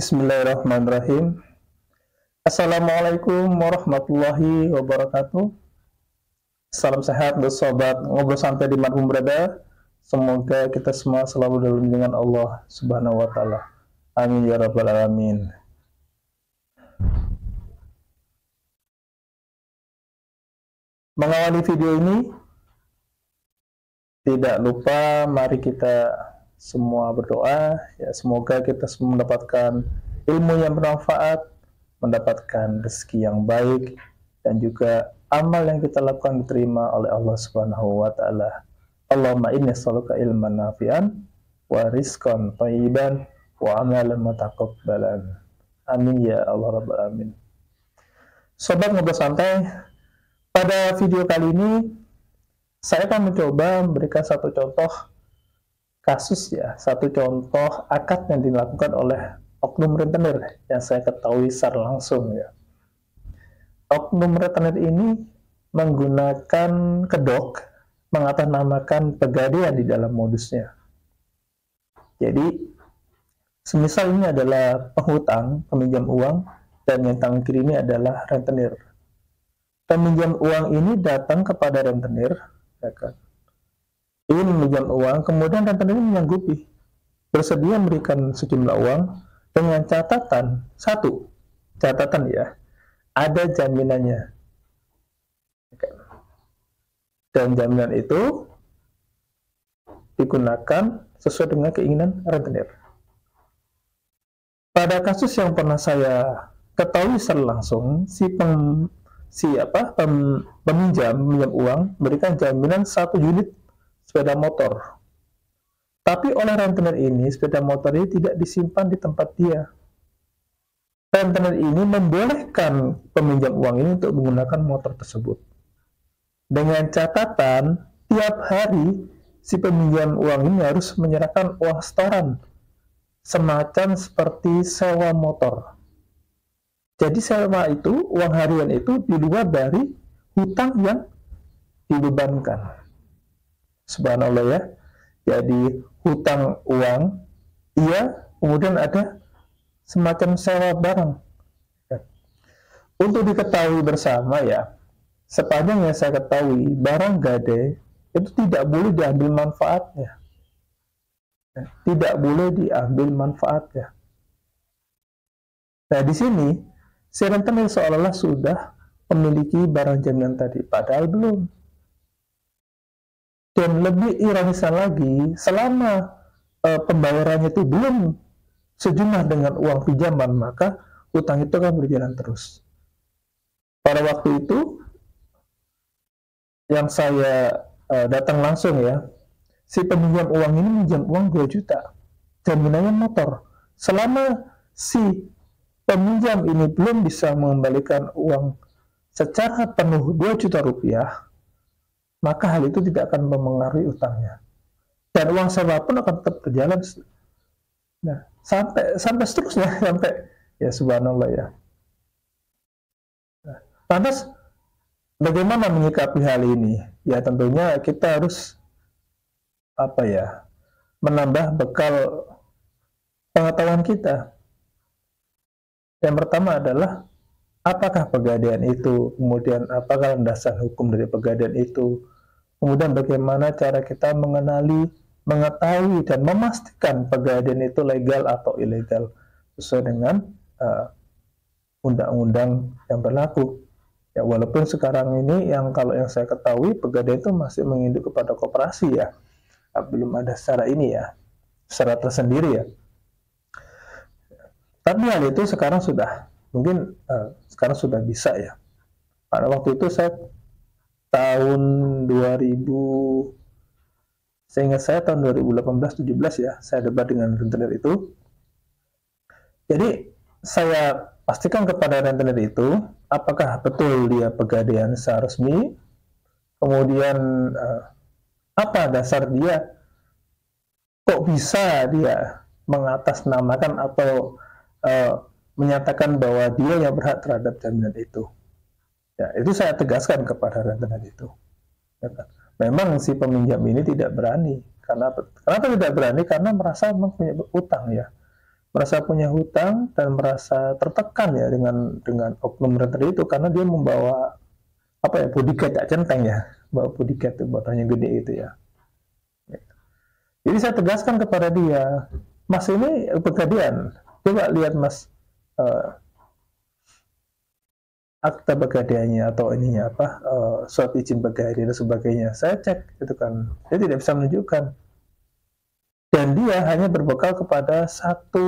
Bismillahirrahmanirrahim. Assalamualaikum warahmatullahi wabarakatuh. Salam sehat buat sobat ngobrol santai dimanapun berada. Semoga kita semua selalu dalam lindungan Allah Subhanahu wa Ta'ala. Amin ya Rabbal 'Alamin. Mengawali video ini, tidak lupa mari kita semua berdoa, ya semoga kita semua mendapatkan ilmu yang bermanfaat, mendapatkan rezeki yang baik, dan juga amal yang kita lakukan diterima oleh Allah Subhanahu wa Ta'ala. Allahumma inni as'aluka ilman nafi'an wa rizqan thayyiban wa amalan mutaqabbalan. Amin ya Allah Rabbal Alamin. Sobat ngobrol santai, pada video kali ini saya akan mencoba memberikan satu contoh kasus, ya, satu contoh akad yang dilakukan oleh oknum rentenir yang saya ketahui secara langsung, ya. Oknum rentenir ini menggunakan kedok mengatasnamakan pegadaian di dalam modusnya. Jadi, semisal ini adalah penghutang, peminjam uang, dan yang tangan kiri ini adalah rentenir. Peminjam uang ini datang kepada rentenir, ya kan, ingin meminjam uang, kemudian rentenir menyanggupi, bersedia memberikan sejumlah uang dengan catatan, satu catatan, ya, ada jaminannya, dan jaminan itu digunakan sesuai dengan keinginan rentenir. Pada kasus yang pernah saya ketahui secara langsung, peminjam uang memberikan jaminan 1 unit sepeda motor. Tapi oleh rentenir ini, sepeda motor ini tidak disimpan di tempat dia. Rentenir ini membolehkan peminjam uang ini untuk menggunakan motor tersebut. Dengan catatan, tiap hari si peminjam uang ini harus menyerahkan uang setoran, semacam seperti sewa motor. Jadi sewa itu, uang harian itu di luar dari hutang yang dibebankan. Subhanallah, ya. Jadi hutang uang, iya, kemudian ada semacam sewa barang. Untuk diketahui bersama, ya, sepanjang yang saya ketahui, barang gadai itu tidak boleh diambil manfaatnya. Tidak boleh diambil manfaatnya. Nah, di sini si rentenir seolah-olah sudah memiliki barang jaminan tadi, padahal belum. Dan lebih ironisan lagi, selama pembayarannya itu belum sejumlah dengan uang pinjaman, maka utang itu akan berjalan terus. Pada waktu itu, yang saya datang langsung, ya, si peminjam uang ini minjam uang 2 juta, jaminannya motor. Selama si peminjam ini belum bisa mengembalikan uang secara penuh 2 juta rupiah, maka hal itu tidak akan mempengaruhi utangnya. Dan uang sewa pun akan tetap berjalan. Nah, sampai seterusnya, sampai, ya, subhanallah, ya. Nah, lantas bagaimana menyikapi hal ini? Ya, tentunya kita harus menambah bekal pengetahuan kita. Yang pertama adalah apakah pegadaian itu, kemudian apakah landasan hukum dari pegadaian itu, kemudian bagaimana cara kita mengenali, mengetahui, dan memastikan pegadaian itu legal atau ilegal sesuai dengan undang-undang yang berlaku. Ya, walaupun sekarang ini kalau yang saya ketahui pegadaian itu masih menginduk kepada koperasi, ya, belum ada secara ini, ya, secara tersendiri, ya. Tapi hal itu sekarang sudah bisa, ya. Pada waktu itu saya tahun 2000, seingat saya tahun 2018-17, ya, saya debat dengan rentenir itu. Jadi saya pastikan kepada rentenir itu apakah betul dia pegadaian secara resmi, kemudian apa dasar dia, kok bisa dia mengatasnamakan atau menyatakan bahwa dia yang berhak terhadap jaminan itu. Ya, itu saya tegaskan kepada rentenir itu. Ya, memang si peminjam ini tidak berani. Kenapa tidak berani? Karena merasa memang punya utang, ya. merasa punya hutang dan merasa tertekan ya dengan oknum renter itu, karena dia membawa apa ya, bodyguard tak centeng ya, bawa bodyguard itu botolnya gede itu ya. Jadi saya tegaskan kepada dia, Mas ini pegadaian, coba lihat Mas akta pegadaiannya atau ininya apa, surat izin pegadaian dan sebagainya. Saya cek itu kan, dia tidak bisa menunjukkan, dan dia hanya berbekal kepada satu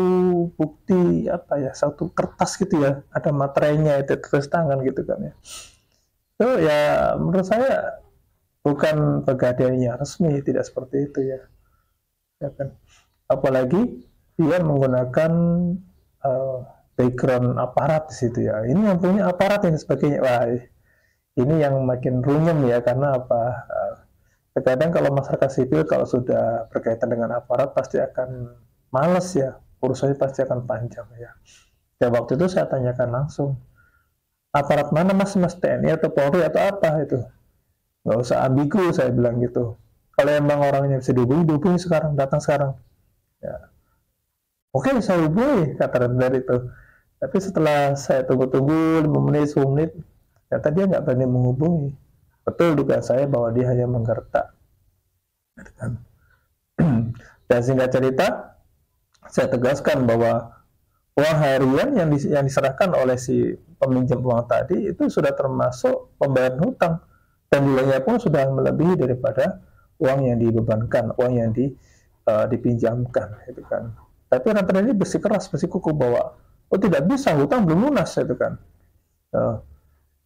bukti apa ya, satu kertas gitu ya, ada materainya itu tulis tangan gitu kan ya. Itu ya menurut saya bukan pegadaiannya resmi, tidak seperti itu ya, ya kan. Apalagi dia menggunakan background aparat di situ ya. Ini yang punya aparat ini sebagainya. Wah, ini yang makin runyam ya, karena apa? Terkadang kalau masyarakat sipil kalau sudah berkaitan dengan aparat pasti akan males ya, urusannya pasti akan panjang ya. Dan waktu itu saya tanyakan langsung, aparat mana Mas? Mas TNI atau Polri atau apa itu? Nggak usah ambigu, saya bilang gitu. Kalau emang orangnya bisa dihubungi sekarang, datang sekarang. Ya. Oke, saya hubungi, kata rentenir itu. Tapi setelah saya tunggu-tunggu 5 menit, 10 menit, ternyata dia nggak berani menghubungi. Betul dugaan saya bahwa dia hanya menggertak. Dan singkat cerita, saya tegaskan bahwa uang harian yang diserahkan oleh si peminjam uang tadi itu sudah termasuk pembayaran hutang, dan nilainya pun sudah melebihi daripada uang yang dibebankan, uang yang dipinjamkan, itu kan. Tapi rentenir ini bersikeras, bersikukuh bahwa oh tidak bisa, hutang belum lunas, itu kan.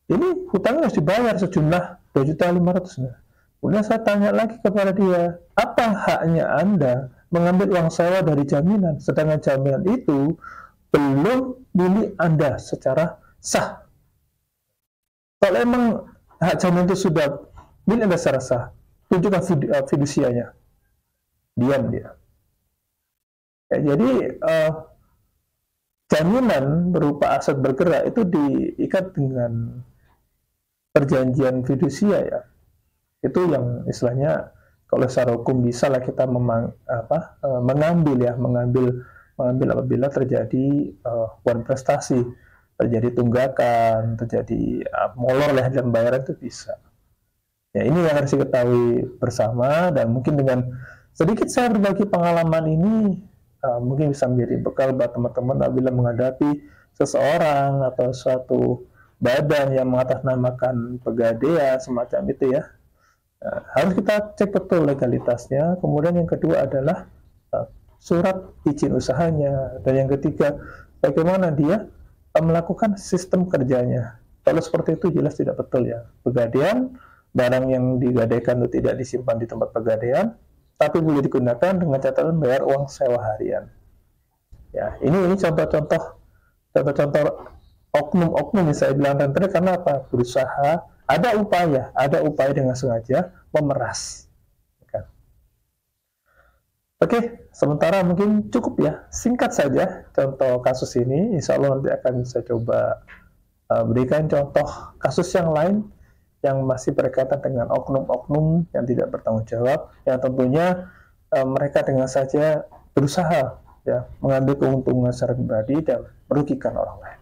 Ini hutangnya harus dibayar sejumlah 2.500.000. Kemudian saya tanya lagi kepada dia, apa haknya Anda mengambil uang sewa dari jaminan, sedangkan jaminan itu belum milik Anda secara sah? Kalau emang hak jaminan itu sudah milik Anda secara sah, tunjukkan fidusianya. Diam dia. Ya, jadi jaminan berupa aset bergerak itu diikat dengan perjanjian fidusia ya. Itu yang istilahnya kalau secara hukum bisa lah kita mengambil apabila terjadi wan prestasi, terjadi tunggakan, terjadi molor lah dalam bayaran, itu bisa. Ya, ini yang harus diketahui bersama, dan mungkin dengan sedikit saya berbagi pengalaman ini mungkin bisa menjadi bekal buat teman-teman apabila menghadapi seseorang atau suatu badan yang mengatasnamakan pegadaian semacam itu ya. Harus kita cek betul legalitasnya. Kemudian yang kedua adalah surat izin usahanya, dan yang ketiga bagaimana dia melakukan sistem kerjanya. Kalau seperti itu jelas tidak betul ya. Pegadaian, barang yang digadaikan itu tidak disimpan di tempat pegadaian, tapi boleh digunakan dengan catatan bayar uang sewa harian. Ya, ini contoh-contoh oknum-oknum yang saya bilang rentenir, karena apa? Berusaha, ada upaya dengan sengaja memeras. Oke, sementara mungkin cukup ya, singkat saja contoh kasus ini. Insya Allah nanti akan saya coba berikan contoh kasus yang lain yang masih berkaitan dengan oknum-oknum yang tidak bertanggung jawab, yang tentunya mereka dengan saja berusaha ya mengambil keuntungan secara pribadi dan merugikan orang lain.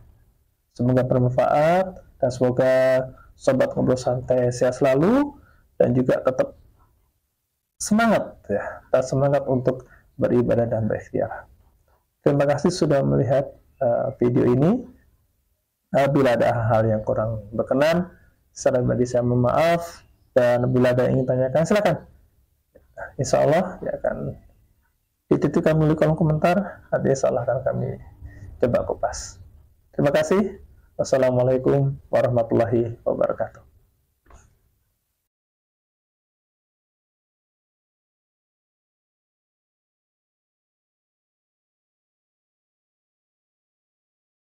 Semoga bermanfaat, dan semoga sobat ngobrol santai sehat selalu, dan juga tetap semangat ya, dan semangat untuk beribadah dan berikhtiar. Terima kasih sudah melihat video ini. Bila ada hal yang kurang berkenan, secara pribadi saya mohon maaf, dan bila ada yang ingin tanyakan silakan. Insya Allah ya akan dititipkan melalui kolom komentar, nanti insya Allah akan kami coba kupas. Terima kasih. Wassalamualaikum warahmatullahi wabarakatuh.